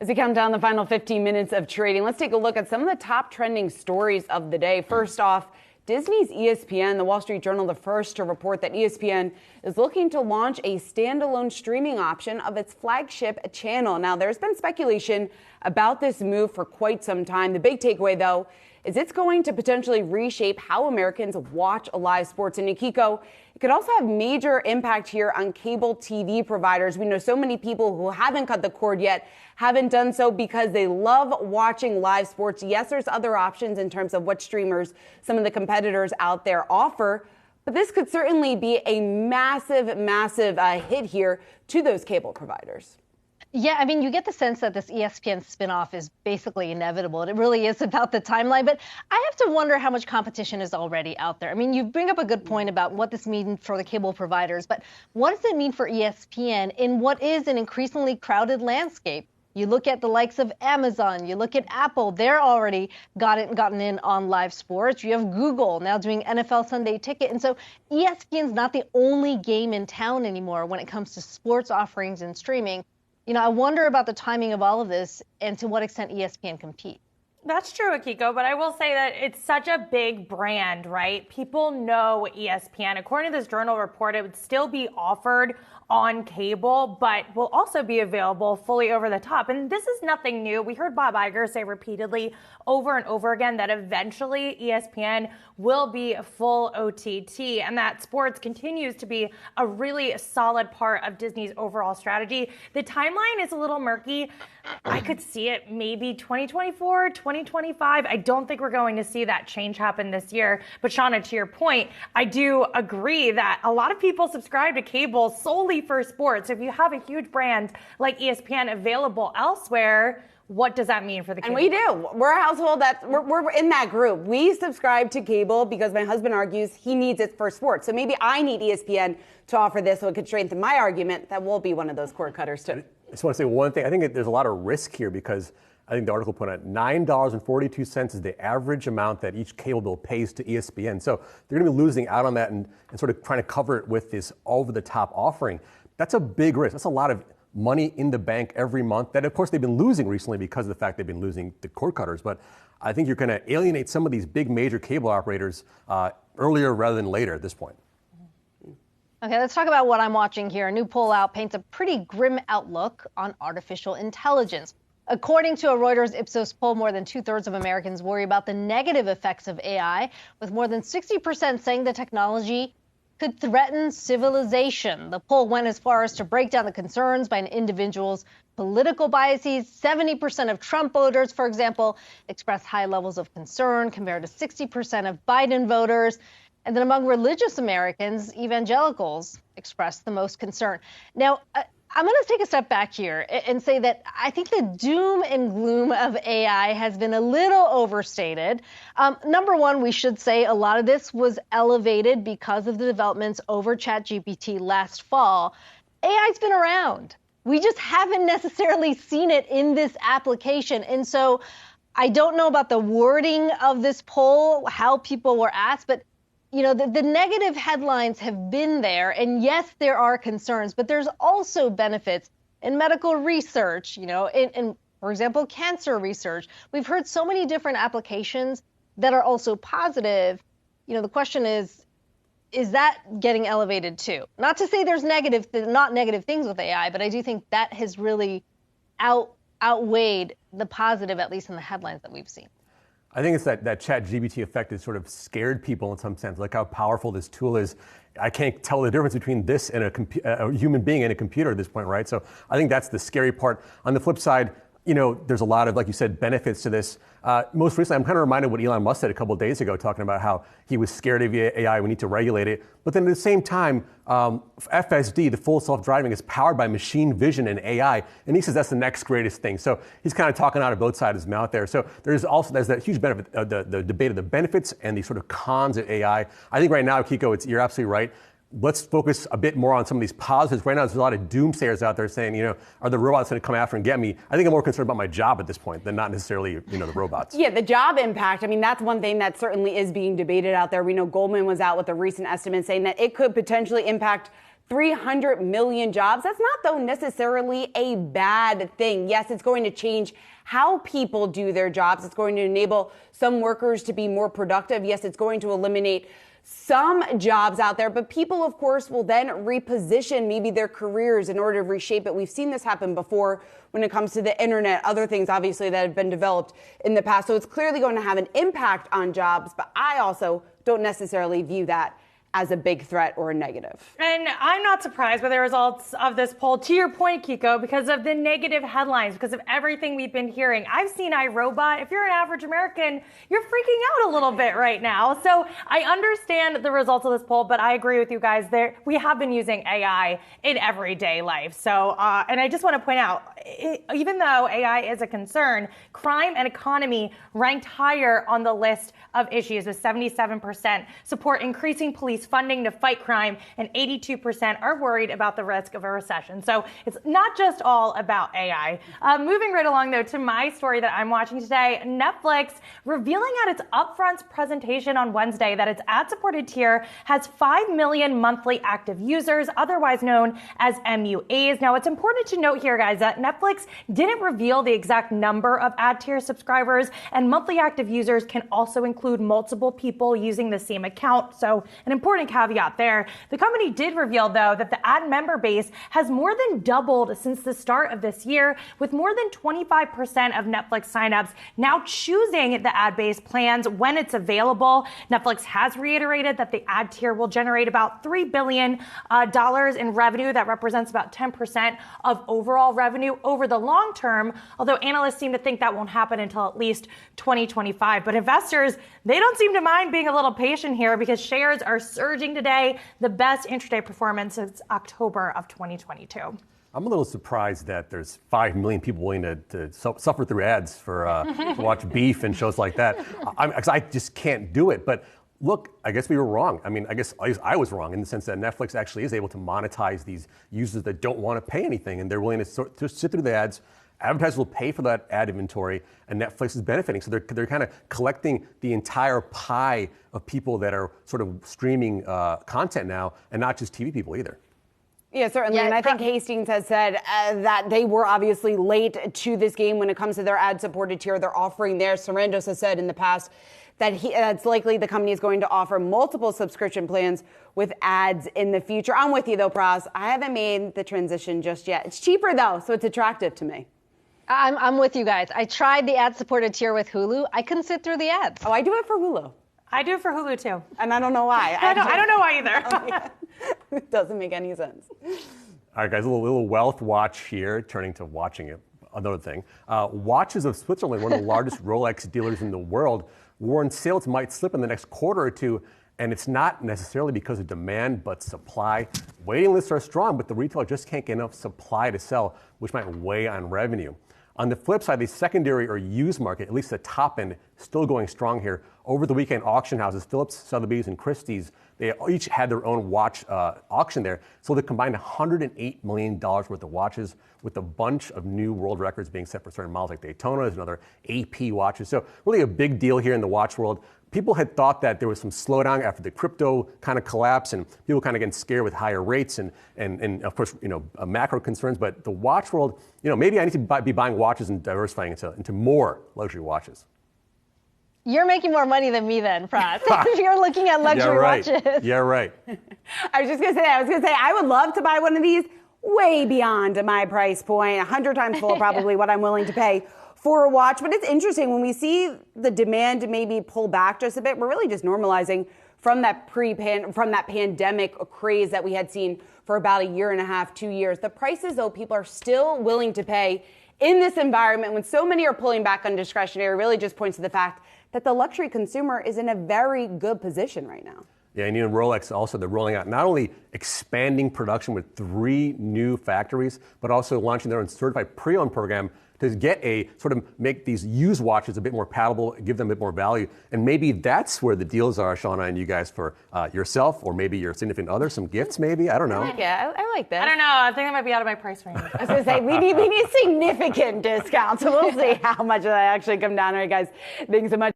As we count down the final 15 minutes of trading, let's take a look at some of the top trending stories of the day. First off, Disney's ESPN, the Wall Street Journal, the first to report that ESPN is looking to launch a standalone streaming option of its flagship channel. Now, there's been speculation about this move for quite some time. The big takeaway, though, is it's going to potentially reshape how Americans watch live sports. And Nikiko, it could also have major impact here on cable TV providers. We know so many people who haven't cut the cord yet haven't done so because they love watching live sports. Yes, there's other options in terms of what streamers some of the competitors out there offer, but this could certainly be a massive hit here to those cable providers. Yeah, I mean, you get the sense that this ESPN spinoff is basically inevitable. It really is about the timeline. But I have to wonder how much competition is already out there. I mean, you bring up a good point about what this means for the cable providers. But what does it mean for ESPN in what is an increasingly crowded landscape? You look at the likes of Amazon, you look at Apple, they're already gotten in on live sports. You have Google now doing NFL Sunday Ticket. And so ESPN's not the only game in town anymore when it comes to sports offerings and streaming. You know, I wonder about the timing of all of this and to what extent ESPN competes. That's true, Akiko, but I will say that it's such a big brand, right? People know ESPN. According to this journal report, it would still be offered on cable, but will also be available fully over the top. And this is nothing new. We heard Bob Iger say repeatedly over and over again that eventually ESPN will be a full OTT and that sports continues to be a really solid part of Disney's overall strategy. The timeline is a little murky. I could see it maybe 2024, 2025. I don't think we're going to see that change happen this year. But Shauna, to your point, I do agree that a lot of people subscribe to cable solely for sports. If you have a huge brand like ESPN available elsewhere, what does that mean for the cable? And we do. We're a household we're in that group. We subscribe to cable because my husband argues he needs it for sports. So maybe I need ESPN to offer this so it could strengthen my argument that we'll be one of those cord cutters too. I just want to say one thing. I think there's a lot of risk here because I think the article put out $9.42 is the average amount that each cable bill pays to ESPN. So they're going to be losing out on that and sort of trying to cover it with this over-the-top offering. That's a big risk. That's a lot of money in the bank every month that, of course, they've been losing recently because of the fact they've been losing the cord cutters. But I think you're going to alienate some of these big major cable operators earlier rather than later at this point. Okay, let's talk about what I'm watching here. A new poll out paints a pretty grim outlook on artificial intelligence. According to a Reuters Ipsos poll, more than 2/3 of Americans worry about the negative effects of AI, with more than 60% saying the technology could threaten civilization. The poll went as far as to break down the concerns by an individual's political biases. 70% of Trump voters, for example, expressed high levels of concern compared to 60% of Biden voters. And then among religious Americans, evangelicals expressed the most concern. Now, I'm going to take a step back here and say that I think the doom and gloom of AI has been a little overstated. Number one, we should say a lot of this was elevated because of the developments over ChatGPT last fall. AI's been around. We just haven't necessarily seen it in this application. And so I don't know about the wording of this poll, how people were asked, but you know, the negative headlines have been there. And yes, there are concerns, but there's also benefits in medical research, you know, in for example, cancer research. We've heard so many different applications that are also positive. You know, the question is that getting elevated too? Not to say there's not negative things with AI, but I do think that has really outweighed the positive, at least in the headlines that we've seen. I think it's that ChatGPT effect has sort of scared people in some sense, like how powerful this tool is. I can't tell the difference between this and a human being and a computer at this point, right? So I think that's the scary part. On the flip side, you know, there's a lot of, like you said, benefits to this. Most recently, I'm kind of reminded of what Elon Musk said a couple of days ago, talking about how he was scared of AI, we need to regulate it. But then at the same time, FSD, the full self-driving, is powered by machine vision and AI. And he says that's the next greatest thing. So he's kind of talking out of both sides of his mouth there. So there's that huge benefit, the debate of the benefits and the sort of cons of AI. I think right now, Kiko, you're absolutely right. Let's focus a bit more on some of these positives. Right now, there's a lot of doomsayers out there saying, you know, are the robots going to come after and get me? I think I'm more concerned about my job at this point than not necessarily, you know, the robots. Yeah, the job impact. I mean, that's one thing that certainly is being debated out there. We know Goldman was out with a recent estimate saying that it could potentially impact 300 million jobs. That's not, though, necessarily a bad thing. Yes, it's going to change how people do their jobs. It's going to enable some workers to be more productive. Yes, it's going to eliminate some jobs out there, but people, of course, will then reposition maybe their careers in order to reshape it. We've seen this happen before when it comes to the internet, other things, obviously, that have been developed in the past. So it's clearly going to have an impact on jobs, but I also don't necessarily view that as a big threat or a negative. And I'm not surprised by the results of this poll, to your point, Kiko, because of the negative headlines, because of everything we've been hearing. I've seen iRobot. If you're an average American, you're freaking out a little bit right now. So I understand the results of this poll, but I agree with you guys. We have been using AI in everyday life. So, and I just want to point out, even though AI is a concern, crime and economy ranked higher on the list of issues, with 77% support increasing police funding to fight crime, and 82% are worried about the risk of a recession. So it's not just all about AI. Moving right along, though, to my story that I'm watching today, Netflix revealing at its upfront presentation on Wednesday that its ad-supported tier has 5 million monthly active users, otherwise known as MUAs. Now, it's important to note here, guys, that Netflix didn't reveal the exact number of ad tier subscribers, and monthly active users can also include multiple people using the same account. So an important caveat there. The company did reveal, though, that the ad member base has more than doubled since the start of this year, with more than 25% of Netflix signups now choosing the ad-based plans when it's available. Netflix has reiterated that the ad tier will generate about $3 billion in revenue. That represents about 10% of overall revenue over the long term, although analysts seem to think that won't happen until at least 2025. But investors, they don't seem to mind being a little patient here, because shares are surging today, the best intraday performance since October of 2022. I'm a little surprised that there's 5 million people willing to suffer through ads for to watch beef and shows like that. I just can't do it. But look, I guess we were wrong. I mean, I guess I was wrong in the sense that Netflix actually is able to monetize these users that don't want to pay anything, and they're willing to sit through the ads. Advertisers will pay for that ad inventory, and Netflix is benefiting. So they're kind of collecting the entire pie of people that are sort of streaming content now, and not just TV people either. Yeah, certainly. Yeah, and I think Hastings has said that they were obviously late to this game when it comes to their ad-supported tier. They're offering theirs. Sarandos has said in the past that that's likely the company is going to offer multiple subscription plans with ads in the future. I'm with you, though, Pras. I haven't made the transition just yet. It's cheaper, though, so it's attractive to me. I'm with you guys. I tried the ad-supported tier with Hulu. I couldn't sit through the ads. Oh, I do it for Hulu. I do it for Hulu, too. And I don't know why. I don't know why either. It doesn't make any sense. All right, guys, a little wealth watch here, turning to watching it. Another thing. Watches of Switzerland, one of the largest Rolex dealers in the world, warned sales might slip in the next quarter or two. And it's not necessarily because of demand, but supply. Waiting lists are strong, but the retailer just can't get enough supply to sell, which might weigh on revenue. On the flip side, the secondary or used market, at least the top end, still going strong here. Over the weekend, auction houses, Phillips, Sotheby's, and Christie's, they each had their own watch auction there. So they combined $108 million worth of watches, with a bunch of new world records being set for certain models like Daytonas and other AP watches. So really a big deal here in the watch world. People had thought that there was some slowdown after the crypto kind of collapse, and people kind of getting scared with higher rates and of course, macro concerns. But the watch world, maybe I need to be buying watches and diversifying into more luxury watches. You're making more money than me then, Pras. If you're looking at luxury watches. Yeah, right. I was going to say, I would love to buy one of these way beyond my price point, 100 times full, probably what I'm willing to pay for a watch. But it's interesting when we see the demand maybe pull back just a bit. We're really just normalizing from that pandemic craze that we had seen for about a year and a half, 2 years. The prices, though, people are still willing to pay in this environment when so many are pulling back on discretionary, really just points to the fact that the luxury consumer is in a very good position right now. Yeah, and Rolex also, they're rolling out not only expanding production with 3 new factories, but also launching their own certified pre-owned program to make these used watches a bit more palatable, give them a bit more value. And maybe that's where the deals are, Shauna and you guys, for yourself or maybe your significant other, some gifts maybe, I don't know. Yeah, I like that. I don't know, I think I might be out of my price range. I was going to say, we need significant discounts, so we'll see how much of that actually come down. All right, guys, thanks so much.